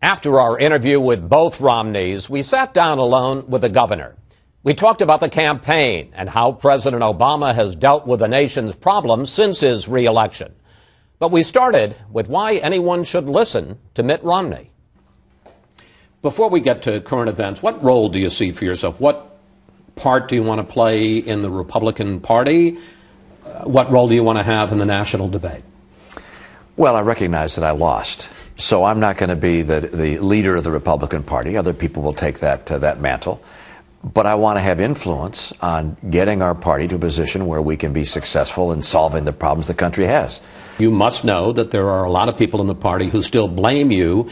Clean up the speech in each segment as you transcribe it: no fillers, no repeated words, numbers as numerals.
After our interview with both Romneys, we sat down alone with the governor. We talked about the campaign and how President Obama has dealt with the nation's problems since his re-election. But we started with why anyone should listen to Mitt Romney. Before we get to current events, what role do you see for yourself? What part do you want to play in the Republican Party? What role do you want to have in the national debate? Well, I recognize that I lost. So I'm not going to be the leader of the Republican Party. Other people will take that mantle. But I want to have influence on getting our party to a position where we can be successful in solving the problems the country has. You must know that there are a lot of people in the party who still blame you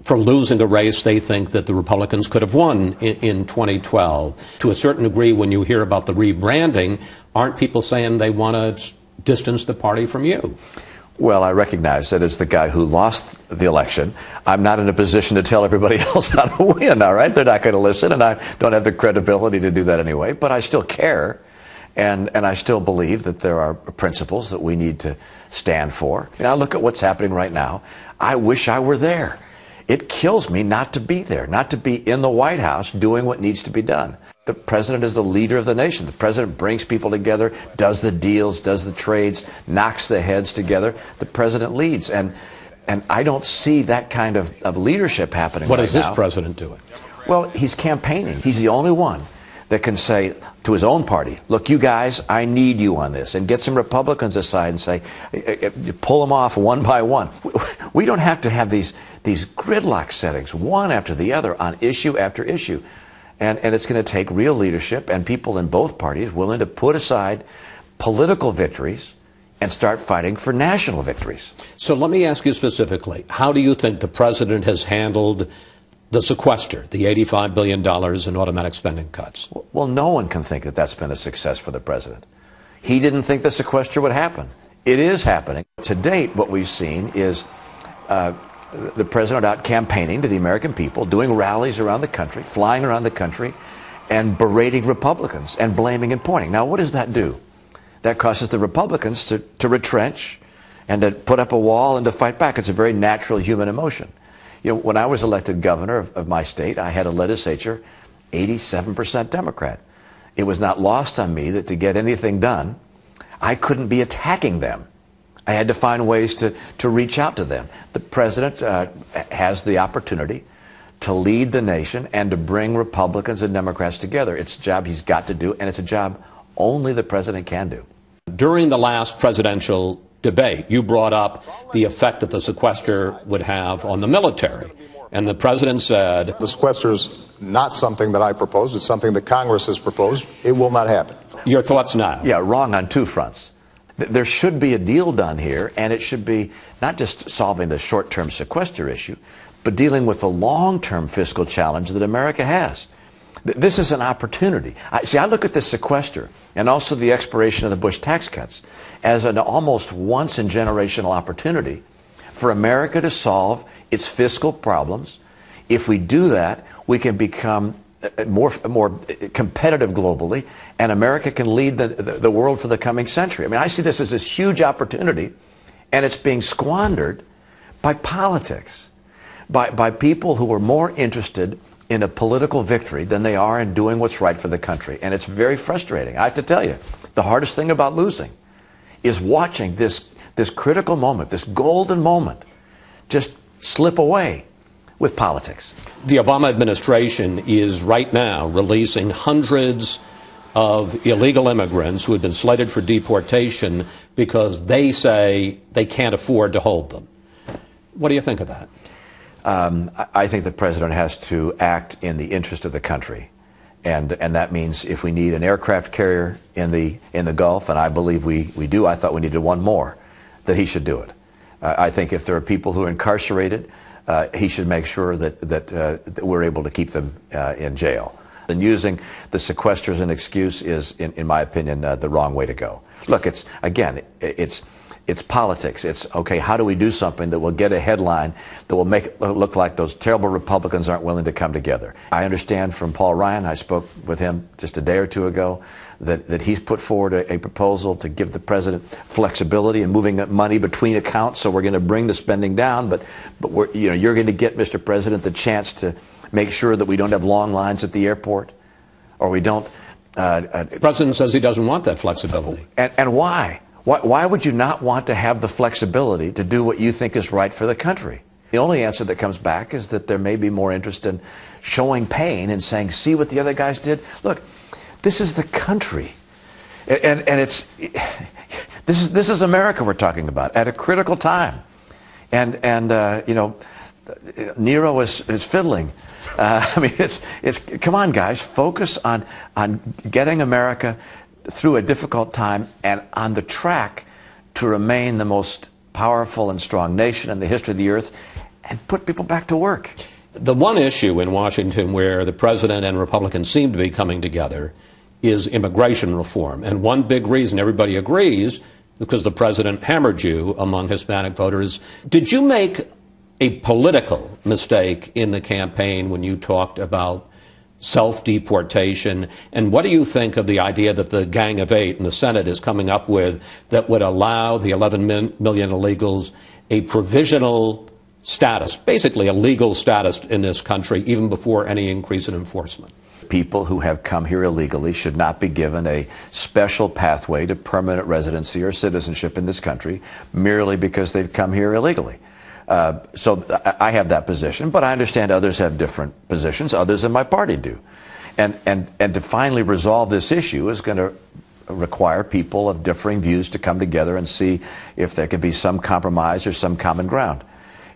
for losing a race they think that the Republicans could have won in 2012. To a certain degree, when you hear about the rebranding, aren't people saying they want to distance the party from you? Well, I recognize that as the guy who lost the election, I'm not in a position to tell everybody else how to win, all right? They're not going to listen, and I don't have the credibility to do that anyway. But I still care, and I still believe that there are principles that we need to stand for. You know, I look at what's happening right now. I wish I were there. It kills me not to be there, not to be in the White House doing what needs to be done. The president is the leader of the nation. The president brings people together, does the deals, does the trades, knocks the heads together. The president leads. And I don't see that kind of leadership happening right now. What is this president doing? Well, he's campaigning. He's the only one that can say to his own party, look, you guys, I need you on this. And get some Republicans aside and say, pull them off one by one. We don't have to have these gridlock settings, one after the other, on issue after issue. And it's going to take real leadership and people in both parties willing to put aside political victories and start fighting for national victories. So let me ask you specifically, how do you think the president has handled the sequester, the $85 billion in automatic spending cuts? Well, no one can think that that's been a success for the president. He didn't think the sequester would happen. It is happening. To date, what we've seen is the president out campaigning to the American people, doing rallies around the country, flying around the country, and berating Republicans and blaming and pointing. Now, what does that do? That causes the Republicans to retrench and to put up a wall and to fight back. It's a very natural human emotion. You know, when I was elected governor of my state, I had a legislature 87% Democrat. It was not lost on me that to get anything done, I couldn't be attacking them. I had to find ways to reach out to them. The president has the opportunity to lead the nation and to bring Republicans and Democrats together. It's a job he's got to do, and it's a job only the president can do. During the last presidential debate, you brought up the effect that the sequester would have on the military. And the president said, the sequester is not something that I proposed. It's something that Congress has proposed. It will not happen. Your thoughts now? Yeah, wrong on two fronts. There should be a deal done here, and it should be not just solving the short-term sequester issue, but dealing with the long-term fiscal challenge that America has. This is an opportunity. I look at the sequester and also the expiration of the Bush tax cuts as an almost once-in-generational opportunity for America to solve its fiscal problems. If we do that, we can become more competitive globally, and America can lead the world for the coming century. I mean, I see this as this huge opportunity, and it's being squandered by politics, by people who are more interested in a political victory than they are in doing what's right for the country. And it's very frustrating. I have to tell you, the hardest thing about losing is watching this critical moment, this golden moment, just slip away with politics. The Obama administration is right now releasing hundreds of illegal immigrants who have been slated for deportation because they say they can't afford to hold them. What do you think of that? I think the president has to act in the interest of the country. And that means if we need an aircraft carrier in the Gulf, and I believe we do, I thought we needed one more, that he should do it. I think if there are people who are incarcerated, he should make sure that we're able to keep them in jail. And using the sequester as an excuse is, in my opinion, the wrong way to go. Look, it's It's politics. It's, okay, how do we do something that will get a headline that will make it look like those terrible Republicans aren't willing to come together? I understand from Paul Ryan, I spoke with him just a day or two ago, that he's put forward a proposal to give the president flexibility in moving money between accounts, so we're going to bring the spending down, but you're going to get, Mr. President, the chance to make sure that we don't have long lines at the airport, or we don't... the president says he doesn't want that flexibility. And why? Why would you not want to have the flexibility to do what you think is right for the country? The only answer that comes back is that there may be more interest in showing pain and saying, see what the other guys did? Look, this is the country. And it's, this is America we're talking about at a critical time. And Nero is fiddling. I mean, it's come on, guys, focus on getting America through a difficult time and on the track to remain the most powerful and strong nation in the history of the earth, and put people back to work. The one issue in Washington where the president and Republicans seem to be coming together is immigration reform. And one big reason everybody agrees, because the president hammered you among Hispanic voters. Did you make a political mistake in the campaign when you talked about self-deportation? And what do you think of the idea that the Gang of Eight in the Senate is coming up with that would allow the 11 million illegals a provisional status, basically a legal status in this country, even before any increase in enforcement? People who have come here illegally should not be given a special pathway to permanent residency or citizenship in this country merely because they've come here illegally. So I have that position, but I understand others have different positions. Others in my party do. And to finally resolve this issue is going to require people of differing views to come together and see if there could be some compromise or some common ground.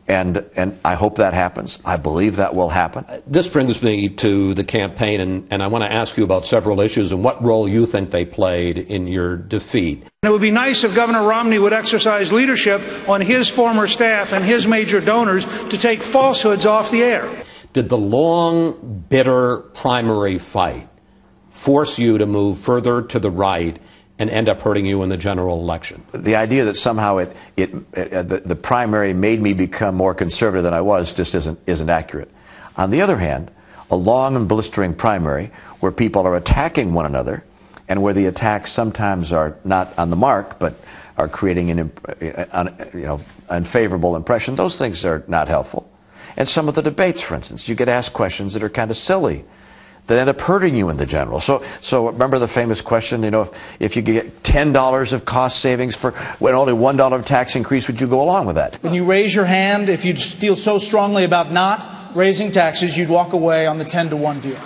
And I hope that happens. I believe that will happen. This brings me to the campaign, and I want to ask you about several issues and what role you think they played in your defeat. It would be nice if Governor Romney would exercise leadership on his former staff and his major donors to take falsehoods off the air. Did the long, bitter primary fight force you to move further to the right and end up hurting you in the general election? The idea that somehow the primary made me become more conservative than I was just isn't accurate. On the other hand, a long and blistering primary where people are attacking one another and where the attacks sometimes are not on the mark but are creating an unfavorable impression, those things are not helpful. And some of the debates, for instance, you get asked questions that are kind of silly, that end up hurting you in the general. So remember the famous question, if you get $10 of cost savings for when only $1 of tax increase, would you go along with that? When you raise your hand, if you feel so strongly about not raising taxes, you'd walk away on the 10-to-1 deal.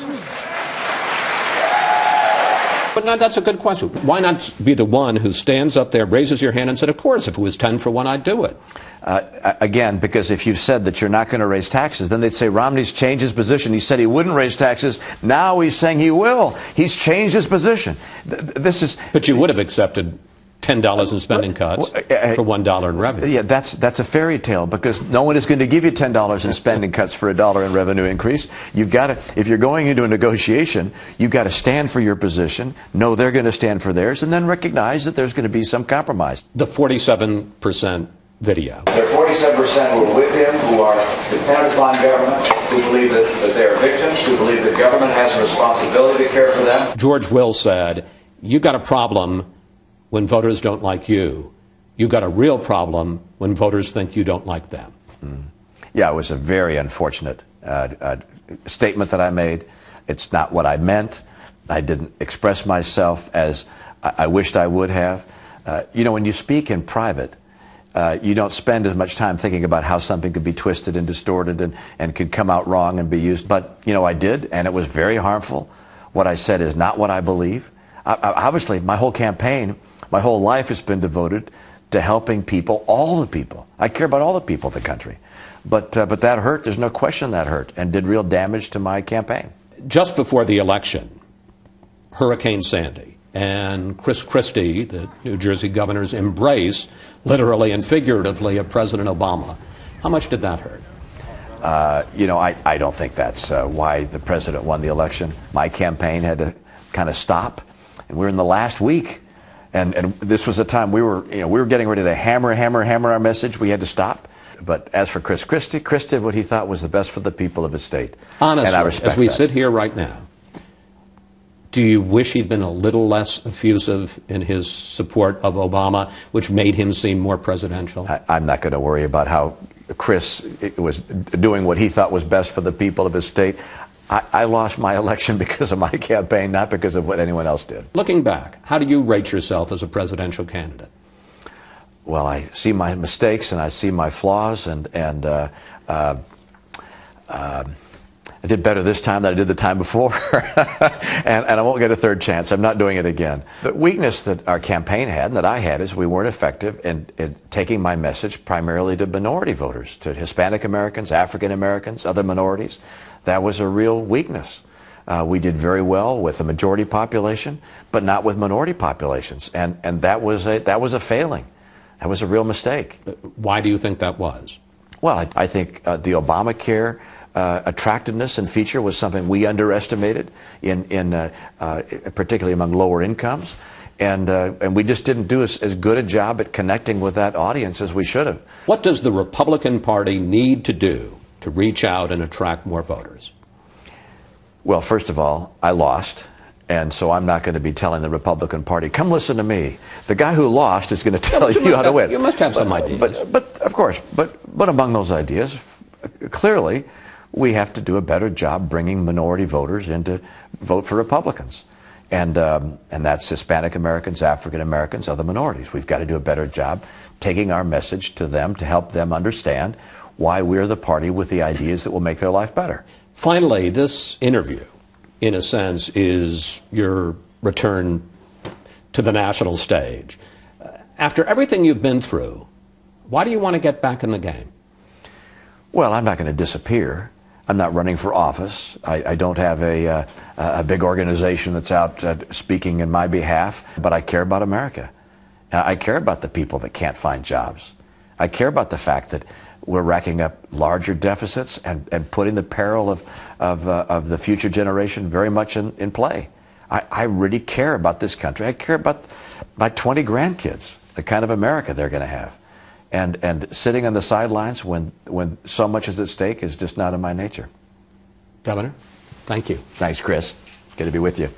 But no, that's a good question. Why not be the one who stands up there, raises your hand and said, of course, if it was 10 for 1, I'd do it? Again, because if you've said that you're not going to raise taxes, then they'd say Romney's changed his position. He said he wouldn't raise taxes. Now he's saying he will. He's changed his position. But you would have accepted $10 in spending cuts for $1 in revenue. Yeah, that's a fairy tale, because no one is going to give you $10 in spending cuts for $1 in revenue increase. You've got to, if you're going into a negotiation, you've got to stand for your position, know they're going to stand for theirs, and then recognize that there's going to be some compromise. The 47% video. There are 47% who are with him, who are dependent upon government, who believe that they're victims, who believe that government has a responsibility to care for them. George Will said, you got a problem when voters don't like you. You got a real problem when voters think you don't like them. Yeah, it was a very unfortunate statement that I made. It's not what I meant. I didn't express myself as I wished I would have. When you speak in private, you don't spend as much time thinking about how something could be twisted and distorted and could come out wrong and be used. But, I did, and it was very harmful. What I said is not what I believe. Obviously, my whole campaign, my whole life has been devoted to helping people, all the people. I care about all the people of the country. But that hurt. There's no question that hurt and did real damage to my campaign. Just before the election, Hurricane Sandy and Chris Christie, the New Jersey governor's embrace, literally and figuratively, of President Obama. How much did that hurt? I don't think that's why the president won the election. My campaign had to kind of stop. And we're in the last week. And this was a time we were getting ready to hammer our message. We had to stop. But as for Chris did what he thought was the best for the people of his state. Honestly, and I respect as we that. sit here right now, do you wish he'd been a little less effusive in his support of Obama, which made him seem more presidential? I'm not going to worry about how Chris was doing what he thought was best for the people of his state. I lost my election because of my campaign, not because of what anyone else did. Looking back, how do you rate yourself as a presidential candidate? Well, I see my mistakes and I see my flaws, and I did better this time than I did the time before, and I won't get a third chance. I'm not doing it again. The weakness that our campaign had and that I had is we weren't effective in taking my message primarily to minority voters, to Hispanic Americans, African Americans, other minorities. That was a real weakness. We did very well with the majority population, but not with minority populations, and that was a failing. That was a real mistake. Why do you think that was? Well, I think the Obamacare attractiveness and feature was something we underestimated, particularly among lower incomes, and we just didn't do as good a job at connecting with that audience as we should have. What does the Republican Party need to do to reach out and attract more voters? Well, first of all, I lost. And so I'm not going to be telling the Republican Party, come listen to me. The guy who lost is going to tell you how to win. You must have some ideas. But of course, but among those ideas, clearly, we have to do a better job bringing minority voters in to vote for Republicans. And that's Hispanic Americans, African Americans, other minorities. We've got to do a better job taking our message to them to help them understand why we're the party with the ideas that will make their life better. Finally, this interview, in a sense, is your return to the national stage. After everything you've been through, why do you want to get back in the game? Well, I'm not going to disappear. I'm not running for office. I don't have a big organization that's out speaking in my behalf, but I care about America. I care about the people that can't find jobs. I care about the fact that we're racking up larger deficits and putting the peril of the future generation very much in play. I really care about this country. I care about my 20 grandkids, the kind of America they're going to have. And sitting on the sidelines when so much is at stake is just not in my nature. Governor, thank you. Thanks, Chris. Good to be with you.